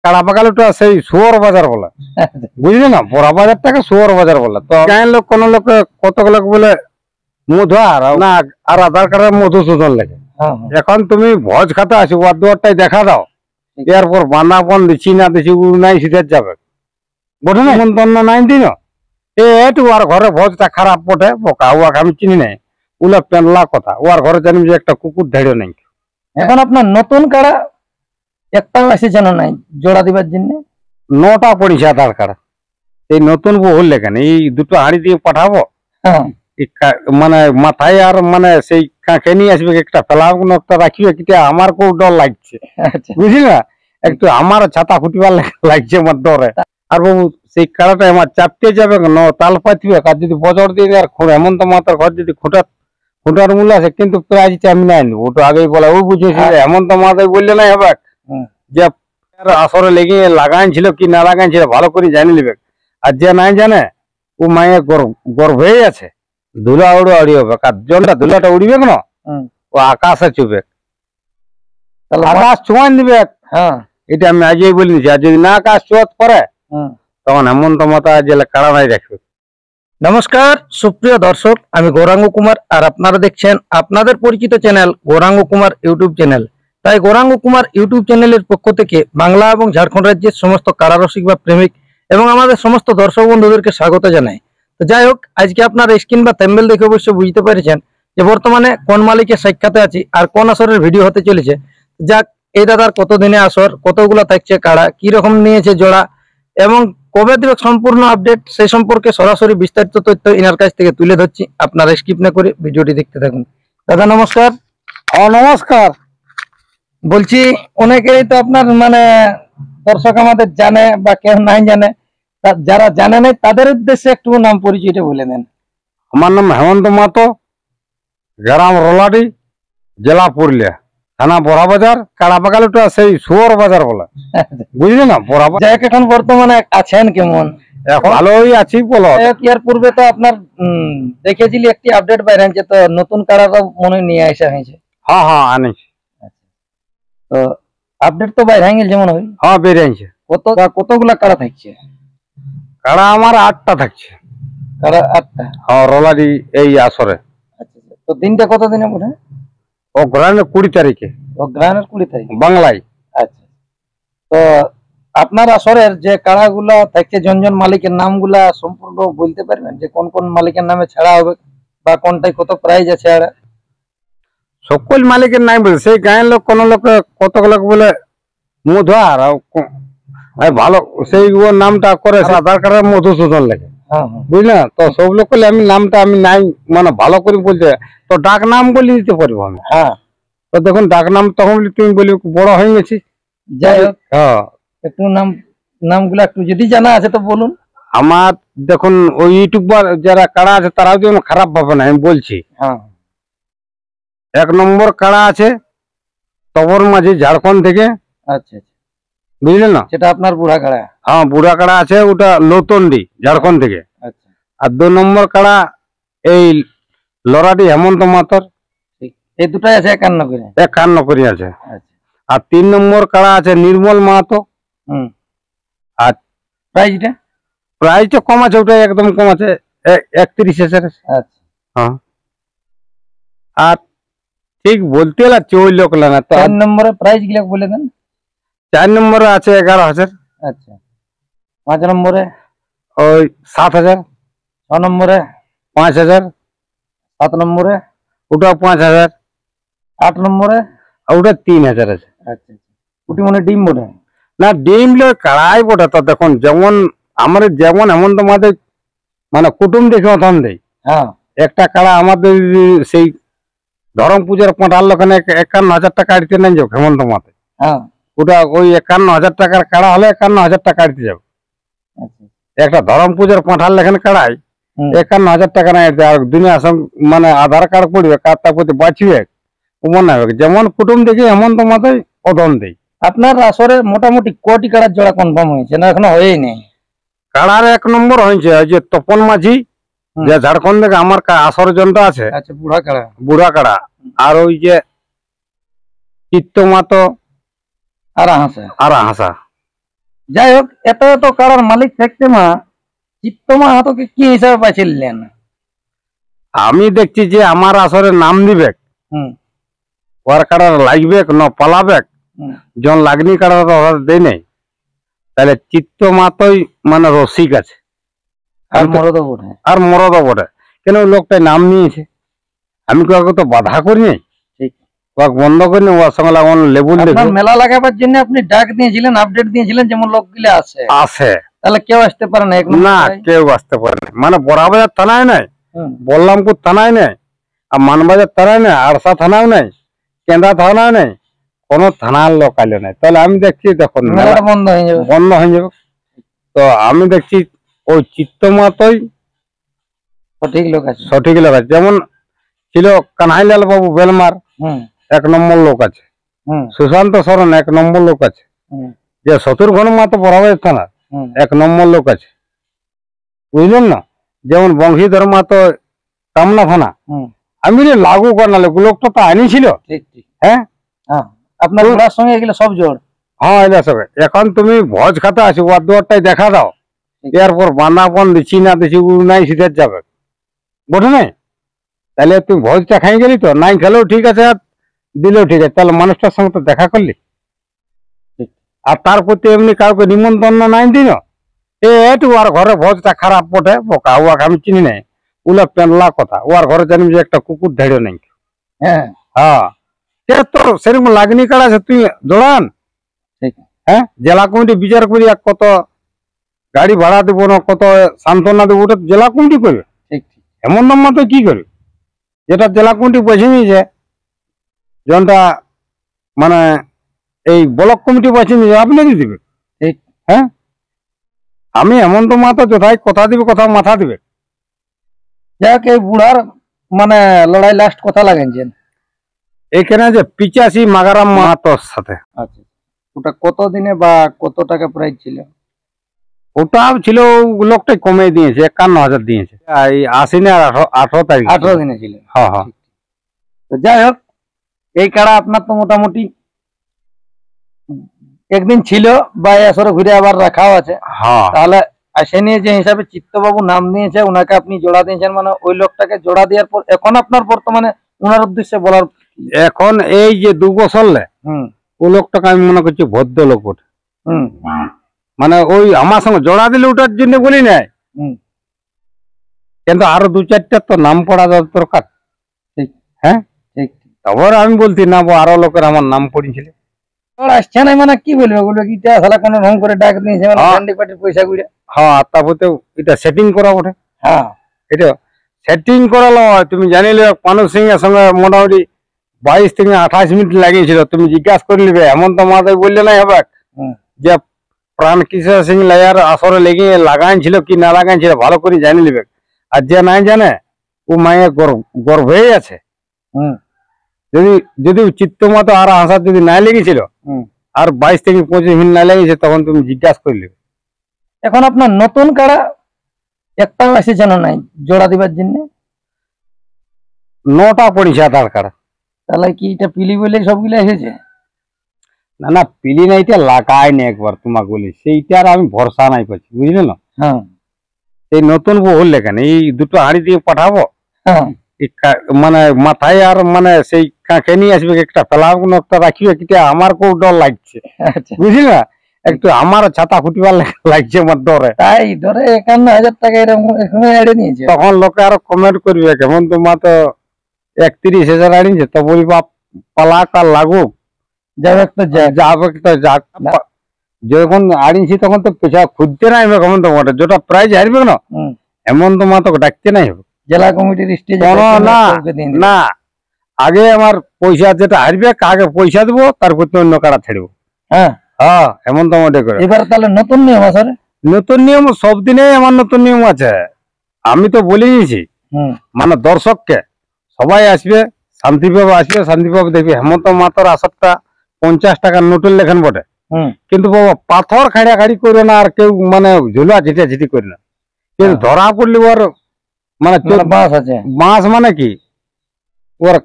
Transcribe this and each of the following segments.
কাড়া পাকালুটা সেই শুয়োর বাজার বলে, বুঝলি না? বড় বাজারটাকে শুয়োর বাজার বলে। তো গাঁয়ের লোক কোন লোক কতক লোক বলে মধুয়ার না আর আধার কার্ডের মধুসূদন লেগে। এখন তুমি ভোজ খাতে আছো, ওর দুয়ারটাই দেখা দাও, এরপর বান্দাপন দিচ্ছি না দিচ্ছি নাই সিধের যাবে, বুঝলি না? তন্ন নাই দিন একটু আর ঘরে ভোজটা খারাপ বটে, বোকা উয়াকে আমি চিনি নাই, উলা পেনলা কথা, ওর ঘরে জানি যে একটা কুকুর ধাড়িও নাই। এখন আপনার নতুন কাড়া একটাও আছে যেন নাই জোড়া দিবার জন্য? 9টা পড়েছে আধার কার্ড। এই নতুন বউ হলে কেন এই দুটো হাঁড়ি দিয়ে পাঠাবো, মানে মাথায় আর মানে সেই কাঁকে নিয়ে আসবে, একটা ফেলাব একটা রাখবে, কিটা আমার খুব ডর লাগছে, বুঝলি না? একটু আমার ছাতা ফুটিবার লাগছে আমার ডরে। আর বাবু সেই কাড়াটা আমার চাপতে যাবে তাল পাতিবে, আর যদি বজর দিয়ে আর হেমন্ত মাতার ঘর যদি খুঁটার মূল্য আছে, কিন্তু প্রাইজটা আমি নাই নেবো, ওটা আগেই বলা। ওই বুঝেছি হেমন্ত মাতাই বললে নাই হবে যে আসরে লেগে লাগাইছিল কি না লাগাইছিল ভালো করে জানি নিবে। আর যে নাই জানে ও মায়ের গর্ভেই আছে, ধুলা উড়ি হবে, আর জলটা ধুলাটা উড়িবে না ও আকাশে চুবে, আকাশ ছোঁয়ান দিবে। এটা আমি আজই বলে দিচ্ছি। আর যদি না আকাশ ছোঁয়াত করে তখন হেমন্ত মাতা যে কাড়া নাই রাখবে। নমস্কার সুপ্রিয় দর্শক, আমি গৌরাঙ্গ কুমার, আর আপনারা দেখছেন আপনাদের পরিচিত channel Gouranga Kumar YouTube channel. তাই গৌরাঙ্গ কুমার ইউটিউব চ্যানেলের পক্ষ থেকে বাংলা এবং ঝাড়খণ্ড রাজ্যের সমস্ত কারারসিক বা প্রেমিক এবং আমাদের সমস্ত দর্শক বন্ধুদেরকে স্বাগত জানাই। তো যাই হোক, আজকে আপনার স্ক্রিন বা থাম্বনেল দেখে অবশ্যই বুঝতে পেরেছেন যে বর্তমানে কোন মালিকের সাক্ষাতে আছি আর কোন আসরের ভিডিও হতে চলেছে। যাক, এই দাদার কতদিনে আসর, কতগুলো থাকছে কাড়া, কি রকম নিয়েছে জোড়া এবং কবে দিবে সম্পূর্ণ আপডেট, সেই সম্পর্কে সরাসরি বিস্তারিত তথ্য ইনার কাছ থেকে তুলে ধরছি। আপনারা স্কিপ না করে ভিডিওটি দেখতে থাকুন। দাদা নমস্কার। নমস্কার। বলছি অনেকেই তো আপনার মানে দর্শক আমাদের জানে বা কেউ নাই জানে, যারা জানে নাই তাদের উদ্দেশ্যে একটু নাম পরিচয়টা বলে দেন। আমার নাম হেমন্ত মাতো, গ্রাম রোলাডি, জেলা পুরুলিয়া, থানা বড়া বাজার, কাড়া পাকালুটা সেই শুয়োর বাজার বলে, বুঝলি না? বড়া বাজার। এখন বর্তমানে আছেন কেমন? এখন ভালোই আছি বলো। এর পূর্বে তো আপনার দেখেছিলি একটি আপডেট বাইরে আনছে, তো নতুন কাড়াটা মনে নিয়ে আসা হয়েছে। হ্যাঁ আনিছি। তো আপডেট তো বাইরে হয়ে গেছে মনে হয়। হ্যাঁ বেড়ে আনছে। কতগুলা কাড়া থাকছে? কাড়া আমার 8টা থাকছে। কাড়া 8টা? হ্যাঁ, রোলাডি এই আসরে। আচ্ছা, তো দিনটা কত দিনে পড়ে? অগ্রহায়ণের 20 তারিখে। অগ্রহায়ণের 20 তারিখ বাংলায়। আচ্ছা, তো আপনার আসরের যে কাড়াগুলা থাকছে জন মালিকের নামগুলা সম্পূর্ণ বলতে পারবেন যে কোন কোন মালিকের নামে ছাড়া হবে বা কোনটায় কত প্রাইজ আছে? আর সকল মালিকের নাই বলে সেই গায়ের লোক কোন লোক কতক লোক বলে মধুয়ার ভালো সেই ওর নামটা করে আধার কার্ডের মধুসূদন লেগে, বুঝলি না? তো সব লোক করলে আমি নামটা আমি নাই মানে ভালো করে বলতে, তো ডাক নাম বলে দিতে পারবো আমি। তো দেখুন ডাক নাম তখন তুমি বলি বড় হয়ে গেছি। যাই হোক, একটু নামগুলা একটু যদি জানা আছে তো বলুন। আমার দেখুন ওই ইউটিউবার যারা কাড়া আছে তারাও যেন খারাপ ভাবে না, আমি বলছি। 1 নম্বর কাড়া আছে তবর মাঝি, ঝাড়খণ্ড থেকে। আচ্ছা, বুঝলেন না? সেটা আপনার বুড়া কাড়া? হ্যাঁ, বুড়া কাড়া আছে, ওটা লতন্ডি, ঝাড়খণ্ড থেকে। আচ্ছা, আর 2 নম্বর কাড়া এই লরাডি হেমন্ত মাতর। এই দুটাই আছে 51 করে? 51 করে আছে। আর 3 নম্বর কাড়া আছে নির্মল মাহাতো। আর প্রাইসটা কম আছে, ওটা একদম কম আছে, 31,000। আচ্ছা, হ্যাঁ। আর ঠিক বলতে লাগছে ওই লোক না। 4 নম্বরে প্রাইস গুলো বলে দেন। 4 নম্বরে আছে 11,000। আচ্ছা, 5 নম্বরে ওই 7,000। 6 নম্বরে 5,000। 7 নম্বরে ওটা 5,000। 8 নম্বরে ওটা 3,000 আছে। আচ্ছা, ওটি মনে ডিম বটে না? ডিম কাড়াই বটে। তো দেখুন যেমন আমাদের যেমন হেমন্ত মাদের মানে কুটুম দেখে অথন দেয়। একটা কাড়া আমাদের সেই ধরম পূজার 15 লক্ষণে 51,000 টাকা কাটতে নেন যাও হেমন্ত মাতে। ওটা ওই 51,000 টাকার কাড়া হলে 51,000 টাকা কাটতে যাবে। একটা ধরম পূজার 15 লেখানে কাড়াই 51,000 টাকা নাই। আর দুনিয়া মানে আধার কার্ড পড়বে, কার্ডটা প্রতি বাঁচবে মনে হবে যেমন কুটুম দেখে হেমন্ত মাথায় অধন দেয়। আপনার আসরে মোটামুটি কোটি কাড়ার জোড়া কনফার্ম হয়েছে না এখনো হয়েই নেই? কাড়ার 1 নম্বর হয়েছে ওই যে তপন মাঝি, যে ঝাড়খণ্ড থেকে আমার আসর জনটা আছে। আচ্ছা, বুড়া কাড়া। বুড়া কাড়া। আর ওই যে চিত্ত মাতো আর হাসা। যাই হোক, এত এত কারার মালিক থাকতে মা চিত্ত মাহাতোকে কি হিসাবে বাঁচিলেন? আমি দেখছি যে আমার আসরে নাম দিবে, হুম ওর কাড়া লাগবে না পালাবে, হুম যখন লাগনি কাড়া দেয় নাই, তাহলে চিত্ত মাতই মানে রসিক আছে আর মরদ বটে। আর মরদ বটে। কেন ওই লোকটাই নাম নিয়েছে, আমি কাউকে তো বাধা করি নাই, ঠিক। ওকে বন্ধ করিনি, ওর সঙ্গে লাগানো লেবুল আপনার মেলা লাগাবার জন্য আপনি ডাক দিয়েছিলেন, আপডেট দিয়েছিলেন যেমন লোকগুলো আসে, আছে তাহলে কেউ আসতে পারে না এক নম্বর না, কথাই। কেউ আসতে পারে না। মানে বড়াবাজার থানায় নাই, হুম, বললামপুর থানায় নেই, আর মানবাজার থানায় নেই, আরসা থানাও নেই, কেন্দ্রা থানাও নেই, কোনো থানার লোক আইলো নাই। তাহলে আমি দেখছি দেখুন মেলাটা বন্ধ হয়ে যাবে। বন্ধ হয়ে যাবে। তো আমি দেখছি ওই চিত্তমাতই সঠিক লোক আছে। সঠিক লোক আছে। যেমন ছিল কানহাইলাল বাবু বেলমার, হুম এক নম্বর লোক আছে। হুম সুশান্ত সরণ এক নম্বর লোক আছে। হুম যে শত্রুঘ্ন মাতো বড়াবাজার থানার হুম এক নম্বর লোক আছে, বুঝলেন না। যেমন বংশীধর মাতো কামনা থানা, হুম, আমি বলি লাগু করালে লোকটা তো আনিছিল। ঠিক ঠিক। হ্যাঁ হ্যাঁ, আপনার ঘোড়ার সঙ্গে এগুলো সব জোর। হ্যাঁ, এটা সবে এখন তুমি ভোজ খাতে আছো, ওর দুয়ারটাই দেখা দাও, এরপর বান্দাপন দিচ্ছি না দিচ্ছি ও নাই সিধে যাবে, বোঝো নাই। তাহলে তুই ভোজটা খাই গেলি, তো নাই খেলেও ঠিক আছে আর দিলেও ঠিক আছে, তাহলে মানুষটার সঙ্গে তো দেখা করলি। ঠিক। আর তার প্রতি এমনি কাউকে নিমন্ত্রণ নাই দিন, একটু ওর ঘরে ভোজটা খারাপ বটে, বোকা ওয়াকে আমি চিনি নাই, উলা পেনলা কথা, ওর ঘরে জানি যে একটা কুকুর ধাড়িও নাই। হ্যাঁ হ্যাঁ, সে তো সেরকম লাগনি কাড়া আছে, তুই জোড়ান। ঠিক। হ্যাঁ, জেলা কমিটি বিচার করি আর কত গাড়ি ভাড়া দেবো না কত সান্ত্বনা দেবো, ওটা জেলা কমিটি করবে। ঠিক ঠিক। এমন নাম্বার তো কি করবে, যেটা জেলা কমিটি বেছে নিয়েছে, যেটা মানে এই ব্লক কমিটি বেছে নিয়েছে, আপনি কি দিবে? ঠিক। হ্যাঁ, আমি হেমন্ত মাহাতো যথাই কথা দিবে, কথা মাথা দিবে। যাই হোক, এই বুড়ার মানে লড়াই লাস্ট কথা লাগাইছেন এখানে যে 85 মাগারাম মাহাতোর সাথে, আচ্ছা, ওটা কত দিনে বা কত টাকা প্রাইস ছিল? ওটা ছিল লোকটাই কমে দিয়েছে, 51,000 দিয়েছে। এই 80 আর 18 তারিখ 18 দিনে ছিল। হ্যাঁ হ্যাঁ। তো যাই হোক, এই কাড়া আপনার তো মোটামুটি একদিন ছিল বা আসরে ঘুরে আবার রাখাও আছে, হ্যাঁ, তাহলে আসে নিয়ে যে হিসাবে চিত্তবাবু নাম নিয়েছে, ওনাকে আপনি জোড়া দিয়েছেন, মানে ওই লোকটাকে জোড়া দেওয়ার পর এখন আপনার বর্তমানে ওনার উদ্দেশ্যে বলার। এখন এই যে 2 বছর হুম ও লোকটাকে আমি মনে করছি ভদ্র লোক ওঠে, হুম মানে ওই আমার সঙ্গে জোড়া দিলে ওটার জন্য বলি নাই, হুম, কিন্তু আরো 2-4টা তো নাম পড়া দরকার। ঠিক। হ্যাঁ, ঠিক। তারপর আমি বলছি না, আরো লোকের আমার নাম পড়েছিল। আসছে না মানে কি বলবে, ওগুলো কি সালা কোনো রকম করে ডাক দিয়েছে মানে হ্যাঁ। ক্যান্ডি পার্টির পয়সা গুড়ে। হ্যাঁ, তারপরে এটা সেটিং করা ওঠে। হ্যাঁ, এটা সেটিং করালো হয়, তুমি জানিলে পানু সিং এর সঙ্গে মোটামুটি 22 থেকে 28 মিনিট লাগিয়েছিল। তুমি জিজ্ঞাসা করে নিবে, হেমন্ত মাহাতো বললে নাই হবে হুম, যে প্রাণ কিশোর সিং লাইয়ার আসরে লেগে লাগাইছিল কি না লাগাইছিল ভালো করে জানি নিবে। আর যে নাই জানে ও মায়ের গর্ভেই আছে। হুম, যদি যদি চিত্তমাতো আর হাসার যদি নাই লেগেছিল হুম। আর 22 থেকে 25 মিনিট না লেগেছে, তখন তুমি জিজ্ঞাসা করে নিবে। এখন আপনার নতুন কাড়া একটাও এসেছে না নাই জোড়া দিবার জন্য? 9টা পড়েছে আধার কার্ড। তাহলে কি এটা পিলি বলে সবগুলো এসেছে? না না, পিলি নাইতে লাগাই নি একবার, তোমাকে বলি সেইটার আমি ভরসা নাই পাচ্ছি, বুঝলে না। হ্যাঁ এই নতুন বহুল লেখানে এই দুটো হাঁড়ি দিয়ে পাঠাবো, হ্যাঁ, মানে মাথায় আর মানে সেই কাঁকে নিয়ে আসবে, একটা ফেলাব একটা রাখিবে, কিটা আমার খুব ডর লাগছে, আচ্ছা। বুঝলি না। একটু আমার ছাতা ফুটিবার লাগছে আমার ডরে। তাই ধরে 51,000 টাকা এরকম এখানে এড়ে নিয়েছে। তখন লোকে আরো কমেন্ট করবে, কেমন তোমার তো 31,000 আনিছে, তো বলি বাপ পালাক আর লাগুক, যাবে তো যাক। যাবে তো যাক। যখন আনিছি তখন তো পেশা খুঁজতে নাই হবে, কেমন তোমার যেটা প্রাইজ হারবে না হুম, এমন তোমার তো ডাকতে নাই হবে জেলা কমিটির স্টেজ কোনো না। না, আগে আমার পয়সা যেটা হারবে আগে পয়সা দেবো, তারপর তো অন্য কারা ছেড়বো। হ্যাঁ হ্যাঁ, এমন তো মোটে করে এবার তাহলে নতুন নিয়ম আছে রে? নতুন নিয়ম সব দিনেই আমার নতুন নিয়ম আছে। আমি তো বলে দিয়েছি, হুম, মানে দর্শককে সবাই আসবে, শান্তিভাবে আসবে, শান্তিভাবে দেখবে। হেমন্ত মাতার আসরটা 50 টাকার নোটের লেখেন বটে, হুম, কিন্তু বাবা পাথর খাড়াখাড়ি করে না, আর কেউ মানে ঝুলা ঝিটা ঝিটি করে না। কিন্তু ধরা পড়লি ওর মানে বাস আছে। মাছ মানে কি ওর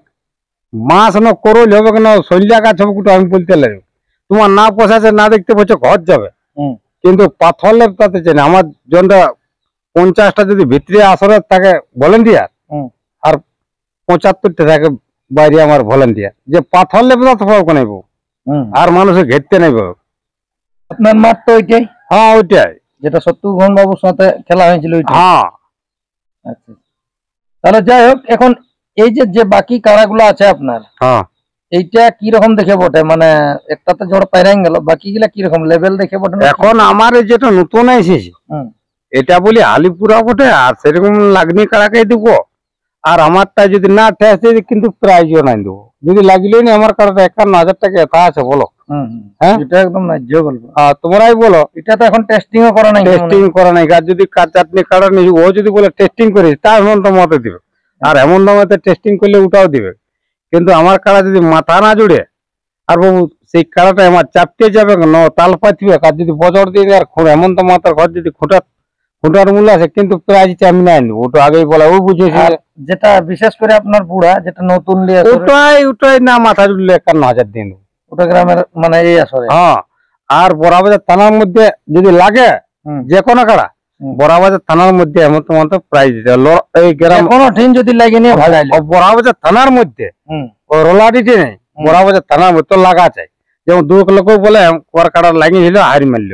মাছ না করল হবে কেন, শৈলিয়া গাছ হবে কুটো, আমি বলতে লাগবে। তোমার না পোষাছে না দেখতে পাচ্ছ ঘর যাবে। হুম, কিন্তু পাথর লেপটাতে চাই না। আমার জনটা 50টা যদি ভিতরে আসরে থাকে ভলেন্টিয়ার, আর 75টা থাকে বাইরে আমার ভলেন্টিয়ার, যে পাথর লেপটাতে পারবো নেব আর মানুষের ঘেরতে নেব। আপনার মাঠ তো ওইটাই? হ্যাঁ ওইটাই, যেটা শত্রুঘ্ন বাবুর সাথে খেলা হয়েছিল ওইটা? হ্যাঁ। আচ্ছা, তাহলে যাই হোক, এখন এই যে বাকি কাড়াগুলো আছে আপনার, হ্যাঁ এইটা কি রকম দেখে বটে? মানে একটা তো জোড় পাইরাই গেল, বাকি গুলা কি রকম লেভেল দেখে বটে? এখন আমার এই যেটা নতুন এসেছে এটা বলি আলিপুরা বটে, আর সেরকম লাগনি কাড়াকে দিব। আর আমারটা যদি না ঠেসে কিন্তু প্রাইজও নাই দেবো। যদি লাগলেই না আমার কাড়াটা 51,000 টাকা এথা আছে বলো। হ্যাঁ এটা একদম ন্যায্য বলবো। তোমরাই বলো। এটা তো এখন টেস্টিংও করা নাই। টেস্টিং করা নাই, আর যদি চাটনি কাড়া নিয়ে ও যদি বলে টেস্টিং করিস তা হেমন্ত মতে দিবে, আর হেমন্ত মতে টেস্টিং করলে ওটাও দিবে। কিন্তু আমার কাড়া যদি মাথা না জুড়ে, আর বাবু সেই কাড়াটা আমার চাপতে যাবে না, তাল পাতিবে। আর যদি বজর দিয়ে দেয়, আর হেমন্ত মাতার ঘর যদি খুঁটার মূল্য আছে, কিন্তু প্রাইজটা আমি নাই নেবো, ওটা আগেই বলা। ও বুঝেছি যেটা বিশেষ করে আপনার বুড়া যেটা নতুন লিয়ে, ওটাই না মাথা জুড়লে 51,000 দিয়ে দেবো। ওটা গ্রামের মানে এই আসরে। হ্যাঁ, আর বড়াবাজার থানার মধ্যে যদি লাগে যে কোনো কাড়া, বড়াবাজার থানার মধ্যে এমন তোমার প্রাইজ এই গ্রাম কোনো ঠিন যদি লাগে নিয়ে ভাগাই বড়াবাজার থানার মধ্যে রোলাডিটি নেই, বড়াবাজার থানার মধ্যে লাগা চাই। যেমন 2 লোক বলে ওর কাড়া লাগিয়েছিল হারি মারল,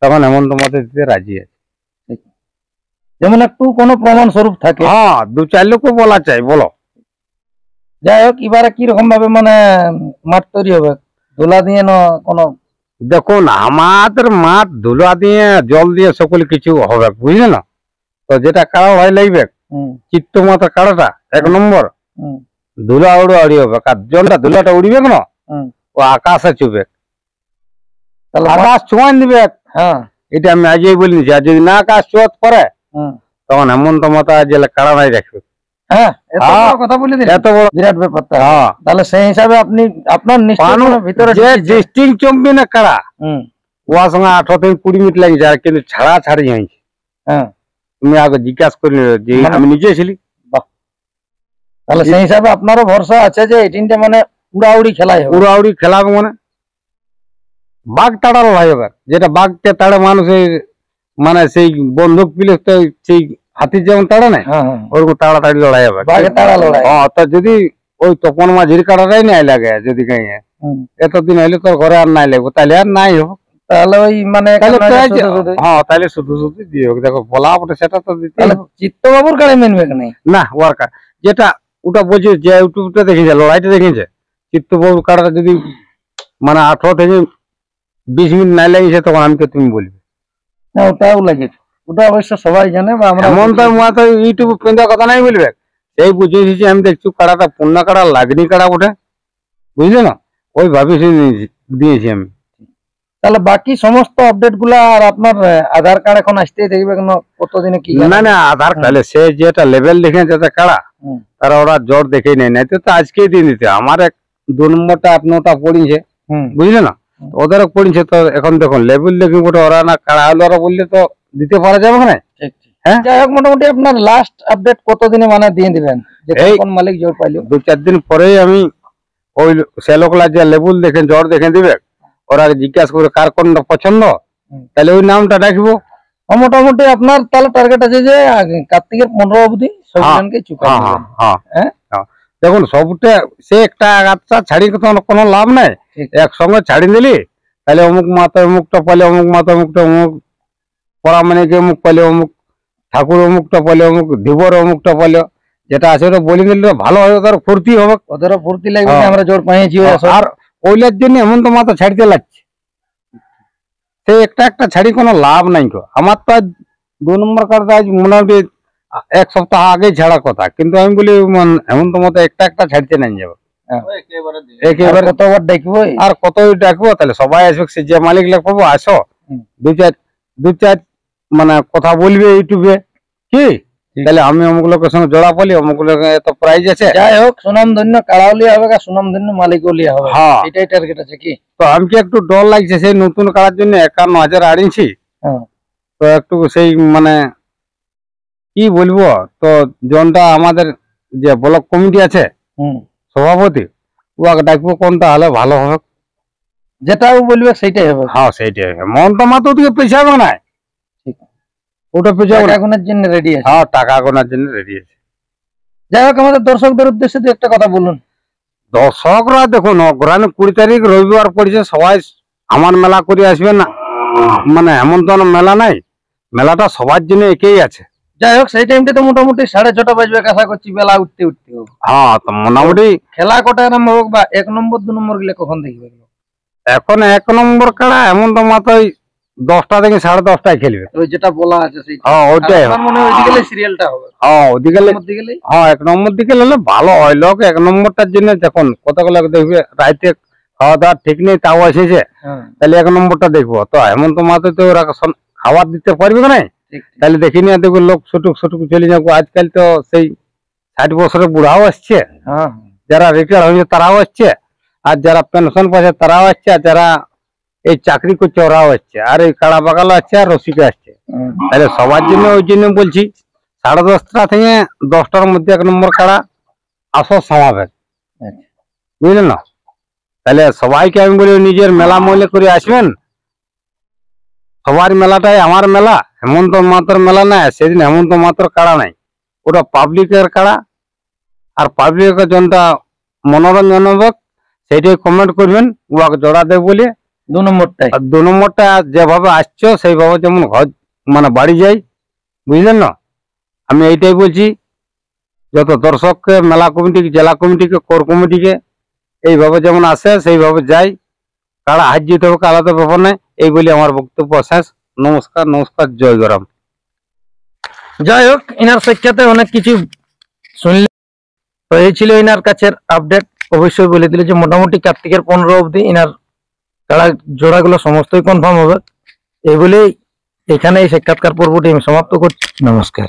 তখন এমন তোমার দিতে রাজি আছে। যেমন একটু কোনো প্রমাণ স্বরূপ থাকে। হ্যাঁ, 2-4 লোক বলা চাই বলো। যাই হোক, এবারে কি রকম ভাবে মানে মাঠ তৈরি হবে? ধুলা দিয়ে না কোনো? দেখুন, আমাদের মাঠ ধুলা দিয়ে জল দিয়ে সকল কিছু হবে, বুঝলে না? তো যেটা কাড়া ভাই লাগবে চিত্ত মাথা কাড়াটা 1 নম্বর ধুলা উড়ি হবে। আর জলটা ধুলাটা উড়িবে না, ও আকাশে চুবে, আকাশ ছোঁয়া দিবে। হ্যাঁ, এটা আমি আজই বলি দিচ্ছি। আর যদি না আকাশ ছোঁয়াত করে, তখন হেমন্ত মাতা যে কাড়া নাই রাখবে। হ্যাঁ, এত বড় কথা বলে দিলেন, এত বড় বিরাট ব্যাপারটা। হ্যাঁ, তাহলে সেই হিসাবে আপনি আপনার নিশ্চয়ই ভিতরে যে ডিস্ট্রিক্ট চ্যাম্পিয়ন কাড়া, ওর সঙ্গে 18 থেকে 20 মিনিট লাগে যায়, কিন্তু ছাড়ি হয়েছে। হ্যাঁ, তুমি আগে জিজ্ঞাসা করি যে আমি নিজে ছিলি। তাহলে সেই হিসাবে আপনারও ভরসা আছে যে এই টিমটা মানে উড়াউড়ি খেলাই হবে। উড়াউড়ি খেলাবে মানে বাঘ তাড়া লড়াই হবে। যেটা বাঘকে তাড়ে মানুষের মানে সেই বন্দুক পিলে সেই হাতির যেমন তাড়া নেই, ওরকম তাড়াতাড়ি লড়াই হবে। বাঘে তাড়া লড়াই। তা যদি ওই তপন মাঝির কাড়াটাই নাই লাগে, যদি গাইয়ে এতদিন হইলে তোর ঘরে আর নাই লাগবে, তাহলে আর নাই হোক। তাহলে ওই মানে হ্যাঁ, তাহলে শুধু দিয়ে হোক। দেখো বলা বটে সেটা তো দিতে। চিত্তবাবুর কাড়ে মেনবে না, ওর যেটা ওটা বলছে যে ইউটিউবটা দেখেছে, লড়াইটা দেখেছে, চিত্তবাবুর কাড়াটা যদি মানে 18 থেকে 20 মিনিট নাই লাগিয়েছে, তখন আমি তুমি বলবে। না, ওটাও লাগেছে, ওটা অবশ্য সবাই জানে। বা আমরা এমন তো ইউটিউবে পেন্দা কথা নাই বলবে, এই বুঝিয়েছি আমি দেখছি কাড়াটা পূর্ণ কাড়া লাগনি কাড়া ওঠে, বুঝলে না? ওই ভাবে দিয়েছি আমি। তাহলে বাকি সমস্ত আপডেট গুলা আর আপনার আধার কার্ড এখন আসতেই দেখবে কতদিনে কি? না, আধার তাহলে সে যেটা লেভেল দেখে যেটা কাড়া, তারা ওরা জোর দেখেই নেই, নাই তো আজকেই দিয়ে দিতে। আমার 2 নম্বরটা 8-9টা পড়িছে, বুঝলে না? ওদেরও পড়িছে। তো এখন দেখুন লেভেল দেখি বটে, ওরা না কাড়া হলো, ওরা বললে তো দিতে পারা যাবে না। হ্যাঁ, যাই হোক, মোটামুটি আপনার লাস্ট আপডেট কতদিনে মানে দিয়ে দিবেন? কোন মালিক জোর পাইলো 2-4 দিন পরেই আমি ওই সে লোকলা যে লেবুল দেখেন জোর দেখে দিবে, ওরা জিজ্ঞাসা করে কার কোনটা পছন্দ, তাহলে ওই নামটা ডাকবো। মোটামুটি আপনার তাহলে টার্গেট আছে যে কার্তিকের 15 অবধি সবজনকে চুকা দিবেন। হ্যাঁ, দেখুন সবটা সে একটা আগাছা ছাড়ি কোনো লাভ নাই। একসঙ্গে ছাড়ি দিলি, তাহলে অমুক মাথা অমুকটা পালে, অমুক মাথা অমুকটা, অমুক পরামানিকে অমুক পালে, অমুক ঠাকুর অমুকটা পালে, অমুক ধীবর অমুকটা পালে, যেটা আছে ওটা বলে দিলে ভালো হয়, ওদের ফুর্তি হবে, ওদেরও ফুর্তি লাগবে আমরা জোর পাইছি। আর ওইলার জন্য এমন তো মাথা ছাড়িতে লাগছে, সে একটা ছাড়ি কোনো লাভ নাই। আমার তো 2 নম্বর কার্ড আজ মোটামুটি 1 সপ্তাহ আগে ছাড়ার কথা, কিন্তু আমি বলি এমন তো মতো একটা ছাড়তে নাই যাবো। একেবারে কতবার ডাকবো, আর কতই ডাকবো, তাহলে সবাই আসবে। সে যে মালিক লাগবো আসো, 2-4 মানে কথা বলবে ইউটিউবে, কি তাহলে আমি অমুক লোকের সঙ্গে জোড়া বলি, অমুক লোকের এত প্রাইজ আছে। যাই হোক, সুনাম ধন্য কাড়াও লিয়া হবে, সুনাম ধন্য মালিকও লিয়া হবে। হ্যাঁ, এটাই টার্গেট আছে কি? তো আমাকে একটু ডর লাগছে সেই নতুন কাড়ার জন্য 51,000 আড়িয়েছি। তো একটু সেই মানে কি বলবো, তো জনটা আমাদের যে ব্লক কমিটি আছে সভাপতি, ওকে ডাকবো কোনটা হলে ভালো হবে। যেটাও বলবে সেইটাই হবে। হ্যাঁ সেইটাই হবে। মমতা মাতো ওদিকে পয়সা হবে না, ঠিক ওটা পয়সা হবে না। টাকা গুনার জন্য রেডি আছে। হ্যাঁ টাকা গোনার জন্য রেডি আছে। যাই হোক, আমাদের দর্শকদের উদ্দেশ্যে দু একটা কথা বলুন। দর্শকরা দেখুন, অগ্রহায়ণ 20 তারিখ রবিবার পড়েছে, সবাই আমার মেলা করে আসবে না, মানে এমন তো মেলা নাই, মেলাটা সবার জন্য একই আছে। যাই হোক, সেই টাইমটা তো মোটামুটি 6:30 বাজবে, আশা করছি বেলা উঠতে উঠতে হবে। হ্যাঁ তো মোটামুটি খেলা কটা আরম্ভ হোক, বা 1 নম্বর 2 নম্বর গুলো কখন দেখবে? এখন 1 নম্বর কাড়া এমন তো মাত্র 10টা থেকে 10:30টায় খেলবে। ওই যেটা বলা আছে সেইটা। হ্যাঁ ওইটাই। আমার মনে হয় ওইদিকে সিরিয়ালটা হবে। হ্যাঁ ওদিকে দিকে হ্যাঁ 1 নম্বর দিকে হলে ভালো হয়। লোক 1 নম্বরটার জন্য দেখুন কতগুলো দেখবে, রাইতে খাওয়া দাওয়া ঠিক নেই তাও এসেছে, তাহলে 1 নম্বরটা দেখবো। তো হেমন্ত মাত্র তো ওরা খাবার দিতে পারবে না, তাহলে দেখিনি দেখবো লোক ছুটুক ছুটুক চলে যাবো। আজকাল তো সেই 60 বছরের বুড়াও আসছে, যারা রিটায়ার হয়েছে তারাও আসছে, আর যারা পেনশন পাচ্ছে তারাও আসছে, আর যারা এই চাকরি করছে ওরাও আসছে, আর এই কাড়া বাগালও আসছে, আর রসিকে আসছে। তাহলে সবার জন্য ওই জন্য বলছি 10:30টা থেকে 10টার মধ্যে 1 নম্বর কাড়া আসো সমাবেশ, বুঝলেন না? তাহলে সবাইকে আমি বলি নিজের মেলা মলে করে আসবেন। সবার মেলাটাই আমার মেলা, হেমন্ত মাত্র মেলা নাই। সেদিন হেমন্ত মাত্র কাড়া নাই, ওটা পাবলিকের কাড়া। আর পাবলিকের জনটা মনোরঞ্জন হবে, সেইটাই কমেন্ট করবেন, ওকে জোড়া দেব বলে 2 নম্বরটাই। আর 2 নম্বরটা যেভাবে আসছো সেইভাবে যেমন ঘর মানে বাড়ি যাই, বুঝলেন না? আমি এইটাই বলছি, যত দর্শককে, মেলা কমিটিকে, জেলা কমিটিকে, কোর কমিটিকে এইভাবে যেমন আসে সেইভাবে যাই। কারা হাত জিতে হবে আলাদা ব্যাপার নাই। এই বলে আমার বক্তব্য শেষ। নমস্কার, নমস্কার, জয় গরাম। যাই হোক, ইনার সাক্ষাতে অনেক কিছু শুনলে, তো এই ছিল ইনার কাছের আপডেট। অবশ্যই বলে দিলে যে মোটামুটি কার্তিকের 15 অবধি ইনার কাড়া জোড়াগুলো সমস্তই কনফার্ম হবে। এই বলেই এখানে এই সাক্ষাৎকার পর্বটি আমি সমাপ্ত করছি। নমস্কার।